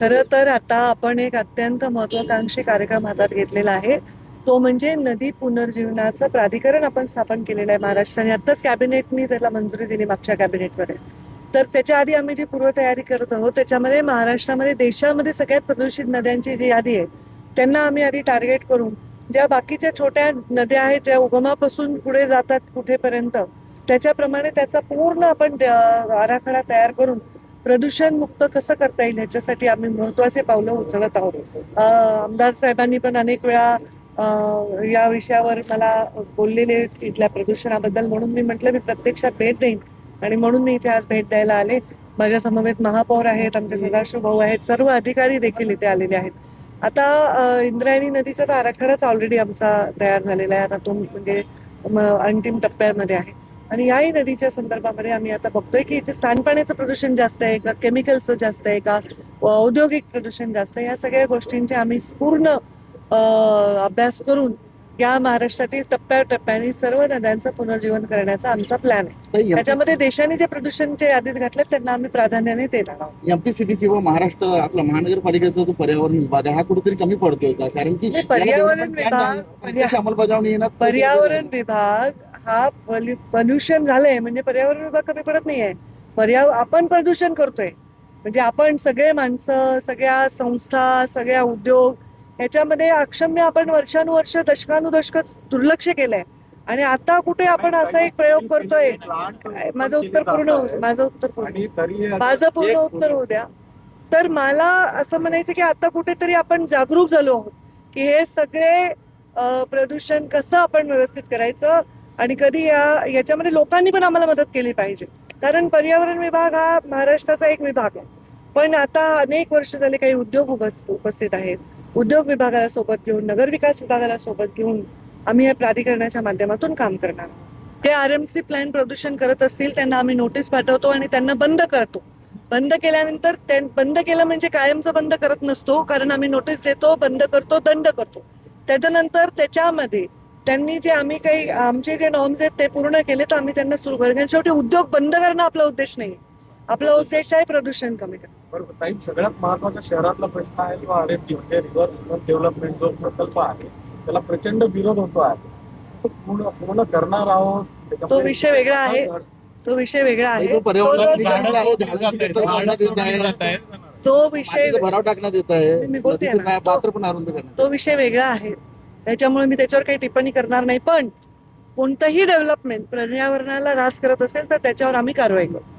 खरं तर आता आपण एक अत्यंत महत्वाकांक्षी कार्यक्रम हातात घेतलेला आहे. तो म्हणजे नदी पुनर्जीवनाचं प्राधिकरण आपण स्थापन केलेलं आहे महाराष्ट्राने. आत्ताच कॅबिनेटनी त्याला मंजुरी दिली मागच्या कॅबिनेटमध्ये. तर त्याच्या आधी आम्ही जी पूर्वतयारी करत आहोत त्याच्यामध्ये महाराष्ट्रामध्ये देशामध्ये सगळ्यात प्रदूषित नद्यांची जी यादी आहे त्यांना आम्ही आधी टार्गेट करून ज्या बाकीच्या छोट्या नद्या आहेत ज्या उगमापासून पुढे जातात कुठेपर्यंत त्याच्याप्रमाणे त्याचा पूर्ण आपण आराखडा तयार करून प्रदूषण मुक्त कसं करता येईल ह्याच्यासाठी आम्ही महत्वाचे पावलं उचलत आहोत. आमदार साहेबांनी पण अनेक वेळा या विषयावर मला बोललेले इथल्या प्रदूषणाबद्दल, म्हणून मी म्हटलं मी प्रत्यक्षात भेट देईन आणि म्हणून मी इथे आज भेट द्यायला आले. माझ्या समवेत महापौर आहेत, आमचे सदाशिव भाऊ आहेत, सर्व अधिकारी देखील इथे आलेले आहेत. आता इंद्रायणी नदीचा तर आराखडाच ऑलरेडी आमचा तयार झालेला आहे. आता तो म्हणजे अंतिम टप्प्यामध्ये आहे आणि याही नदीच्या संदर्भामध्ये आम्ही आता बघतोय की इथे सांडपाण्याचं प्रदूषण जास्त आहे का, केमिकलचं जास्त आहे का, औद्योगिक प्रदूषण जास्त आहे, या सगळ्या गोष्टींचे आम्ही पूर्ण अभ्यास करून या महाराष्ट्रातील टप्प्याटप्प्याने सर्व नद्यांचं पुनर्जीवन करण्याचा आमचा प्लॅन आहे. त्याच्यामध्ये देशाने जे प्रदूषणच्या यादीत घातले त्यांना आम्ही प्राधान्याने देणार आहोत. एमपीसीबी किंवा महाराष्ट्र आपला महानगरपालिकेचा जो पर्यावरण विभाग आहे हा कुठेतरी कमी पडतोय का? कारण की पर्यावरण विभाग अंमलबजावणी येणार पर्यावरण विभाग हा पोल्युशन झालंय म्हणजे पर्यावरण विभाग कमी पडत नाहीये. आपण प्रदूषण करतोय म्हणजे आपण सगळे माणसं, सगळ्या संस्था, सगळ्या उद्योग ह्याच्यामध्ये अक्षम्य आपण वर्षानुवर्ष दशकानुदशक दुर्लक्ष केलंय आणि आता कुठे आपण असा एक प्रयोग करतोय. माझं उत्तर पूर्ण होऊ द्या. तर मला असं म्हणायचं की आता कुठेतरी आपण जागरूक झालो आहोत की हे सगळे प्रदूषण कसं आपण व्यवस्थित करायचं आणि कधी याच्यामध्ये लोकांनी पण आम्हाला मदत केली पाहिजे. कारण पर्यावरण विभाग हा महाराष्ट्राचा एक विभाग आहे, पण आता अनेक वर्ष झाले काही उद्योग उपस्थित आहेत. उद्योग विभागाला सोबत घेऊन, नगरविकास विभागाला सोबत घेऊन आम्ही या प्राधिकरणाच्या माध्यमातून काम करणार. ते आरएमसी प्लॅन प्रदूषण करत असतील त्यांना आम्ही नोटीस पाठवतो आणि त्यांना बंद करतो. बंद केल्यानंतर बंद केलं म्हणजे कायमचं बंद करत नसतो, कारण आम्ही नोटीस देतो, बंद करतो, दंड करतो. त्याच्यानंतर त्याच्यामध्ये त्यांनी जे आम्ही काही आमचे जे नॉर्म्स आहेत ते पूर्ण केले तर आम्ही त्यांना सुरू करू. शेवटी उद्योग बंद करणं आपला उद्देश नाही, आपला उद्देश आहे प्रदूषण कमी करणं. बरोबर ताई, सगळ्यात महत्वाचा शहरातला प्रश्न आहे तो आरएफटी म्हणजे रिव्हर डेव्हलपमेंट जो प्रकल्प आहे त्याला प्रचंड विरोध होतो आहे. तो पूर्ण करणार आहोत. तो विषय वेगळा आहे. तो विषय भराव टाकण्यात येत आहे. मी बोलते ना, तो विषय वेगळा आहे. त्याच्यामुळे मी त्याच्यावर काही टिप्पणी करणार नाही. पण कोणतंही डेव्हलपमेंट पर्यावरणाला ऱ्हास करत असेल तर त्याच्यावर आम्ही कारवाई करू.